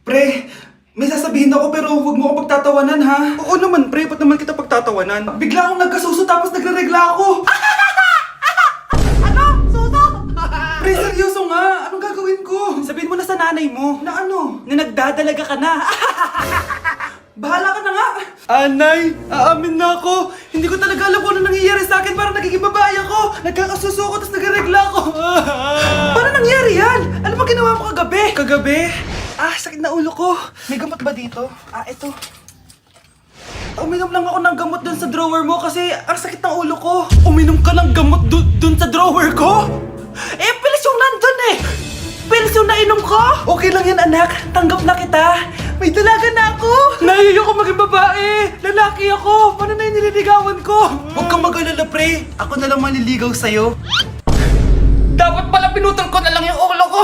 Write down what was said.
Pre, may sasabihin ako pero huwag mo ako pagtatawanan ha. Oo naman pre, ba't naman kita pagtatawanan? Bigla akong nagkasuso tapos nagre-regla ako. Ano? Suso? Pre, seryoso nga. Anong gagawin ko? Sabihin mo na sa nanay mo Na ano? na nagdadalaga ka na. Bahala ka na nga. Anay, aamin na ako. Hindi ko talaga alam kung ano nangyayari sa akin. Parang nagiging babae ako. Nagkakasuso ako tapos nagre-regla ako. Paano nangyari yan? Ano ba ginawa mo kagabi? Kagabi? Sakit na ulo ko. May gamot ba dito? Ito. Uminom lang ako ng gamot dun sa drawer mo kasi ang sakit ng ulo ko. Uminom ka ng gamot dun sa drawer ko? Pilis yung nandun eh. Pilis yung nainom ko. Okay lang yan anak, tanggap na kita. May dalaga na ako. Naiyo ko maging babae. Lalaki ako. Paano na yung nililigawan ko? Huwag kang mag-alala pre. Ako na lang manliligaw sa'yo. Dapat pala pinutol ko na lang yung ulo ko.